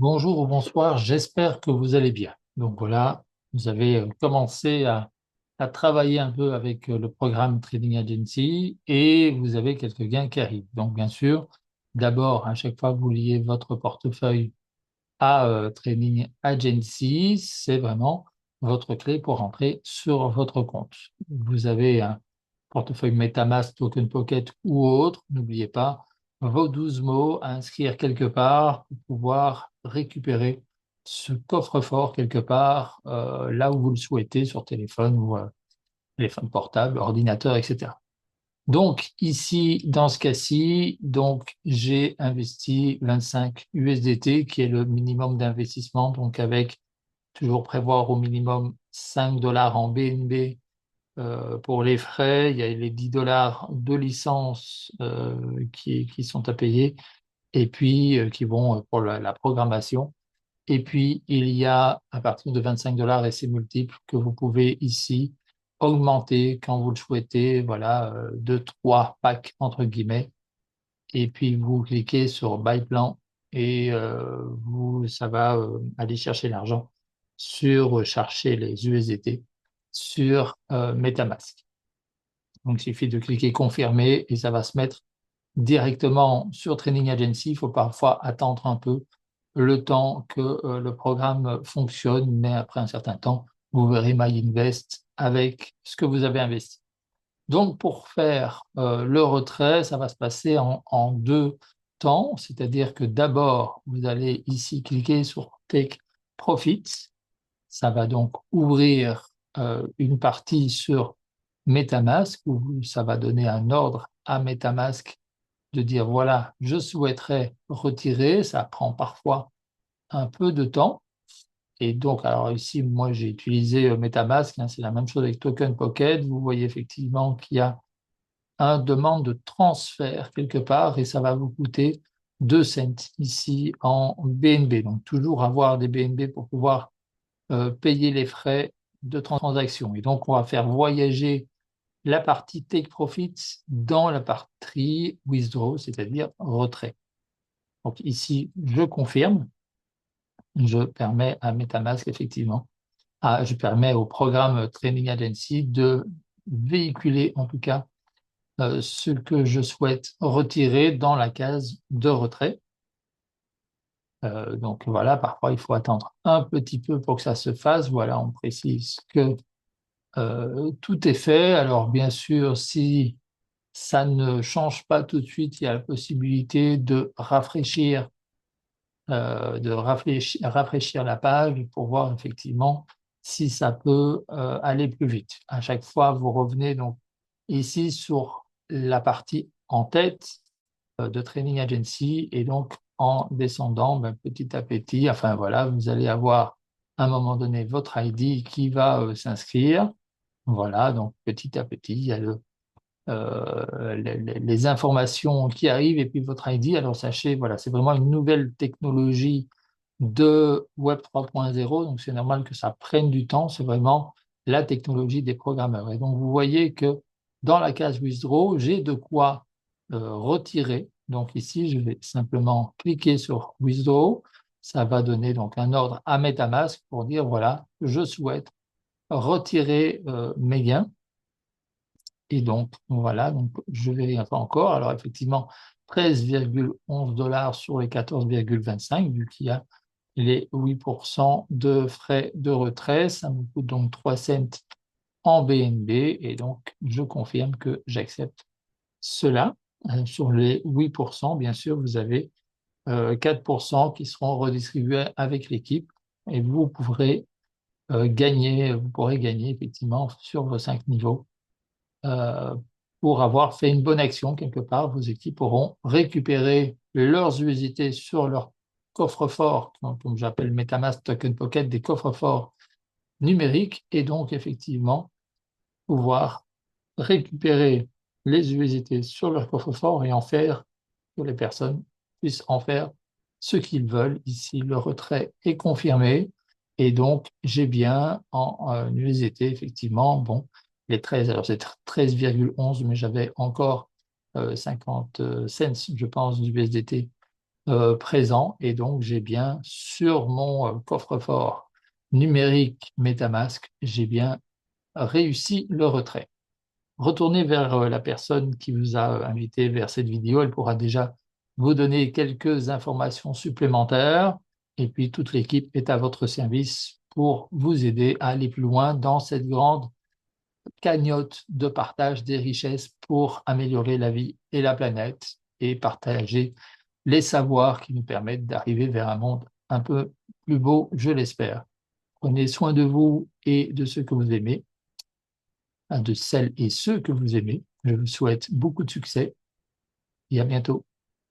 Bonjour ou bonsoir, j'espère que vous allez bien. Donc voilà, vous avez commencé à travailler un peu avec le programme Trading Agency et vous avez quelques gains qui arrivent. Donc bien sûr, d'abord, à chaque fois que vous liez votre portefeuille à Trading Agency, c'est vraiment votre clé pour rentrer sur votre compte. Vous avez un portefeuille MetaMask, Token Pocket ou autre, n'oubliez pas vos 12 mots à inscrire quelque part pour pouvoir récupérer ce coffre-fort quelque part là où vous le souhaitez, sur téléphone ou téléphone portable, ordinateur, etc. Donc ici, dans ce cas-ci, donc j'ai investi 25 USDT, qui est le minimum d'investissement, donc avec toujours prévoir au minimum 5 dollars en BNB pour les frais. Il y a les 10 dollars de licence qui sont à payer et puis qui vont pour la programmation. Et puis, il y a à partir de 25 dollars et ses multiples que vous pouvez ici augmenter quand vous le souhaitez, voilà, de 3 packs entre guillemets. Et puis, vous cliquez sur Buy Plan et ça va aller chercher l'argent chercher les USDT sur MetaMask. Donc, il suffit de cliquer confirmer et ça va se mettre directement sur Training Agency. Il faut parfois attendre un peu le temps que le programme fonctionne, mais après un certain temps, vous verrez My Invest avec ce que vous avez investi. Donc, pour faire le retrait, ça va se passer en deux temps, c'est-à-dire que d'abord, vous allez ici cliquer sur Take Profits. Ça va donc ouvrir une partie sur MetaMask où ça va donner un ordre à MetaMask de dire, voilà, je souhaiterais retirer. Ça prend parfois un peu de temps. Et donc, alors ici, moi, j'ai utilisé MetaMask, hein, c'est la même chose avec Token Pocket. Vous voyez effectivement qu'il y a un demande de transfert quelque part et ça va vous coûter 2 cents ici en BNB. Donc, toujours avoir des BNB pour pouvoir payer les frais de transaction. Et donc, on va faire voyager la partie Take Profit dans la partie Withdraw, c'est-à-dire retrait. Donc ici, je confirme, je permets à MetaMask, effectivement, je permets au programme Training Agency de véhiculer en tout cas ce que je souhaite retirer dans la case de retrait. Donc voilà, parfois il faut attendre un petit peu pour que ça se fasse. Voilà, on précise que tout est fait. Alors bien sûr, si ça ne change pas tout de suite, il y a la possibilité de rafraîchir la page pour voir effectivement si ça peut aller plus vite. À chaque fois, vous revenez donc ici sur la partie en tête de Training Agency et donc en descendant petit à petit, enfin voilà, vous allez avoir à un moment donné votre ID qui va s'inscrire. Voilà, donc petit à petit, il y a les informations qui arrivent et puis votre ID. Alors sachez, voilà, c'est vraiment une nouvelle technologie de Web 3.0, donc c'est normal que ça prenne du temps, c'est vraiment la technologie des programmeurs. Et donc vous voyez que dans la case Withdraw, j'ai de quoi retirer. Donc ici, je vais simplement cliquer sur Withdraw. Ça va donner donc un ordre à MetaMask pour dire, voilà, je souhaite retirer mes gains. Et donc, voilà, donc je vérifie pas encore. Alors, effectivement, 13,11 dollars sur les 14,25, vu qu'il y a les 8% de frais de retrait. Ça me coûte donc 3 cents en BNB. Et donc, je confirme que j'accepte cela. Sur les 8%, bien sûr, vous avez 4% qui seront redistribués avec l'équipe. Et vous pourrez gagner effectivement sur vos 5 niveaux euh, pour avoir fait une bonne action quelque part. Vos équipes auront récupéré leurs USDT sur leur coffre-fort, comme j'appelle MetaMask Token Pocket, des coffres-forts numériques, et donc effectivement pouvoir récupérer les USDT sur leur coffre-fort et en faire, que les personnes puissent en faire ce qu'ils veulent. Ici, le retrait est confirmé. Et donc, j'ai bien en USDT, effectivement, bon, les 13, alors c'est 13,11, mais j'avais encore 50 cents, je pense, du USDT présent et donc j'ai bien sur mon coffre-fort numérique MetaMask, j'ai bien réussi le retrait. Retournez vers la personne qui vous a invité vers cette vidéo, elle pourra déjà vous donner quelques informations supplémentaires et puis toute l'équipe est à votre service pour vous aider à aller plus loin dans cette grande cagnotte de partage des richesses pour améliorer la vie et la planète et partager les savoirs qui nous permettent d'arriver vers un monde un peu plus beau, je l'espère. Prenez soin de vous et de ceux que vous aimez, de celles et ceux que vous aimez. Je vous souhaite beaucoup de succès et à bientôt.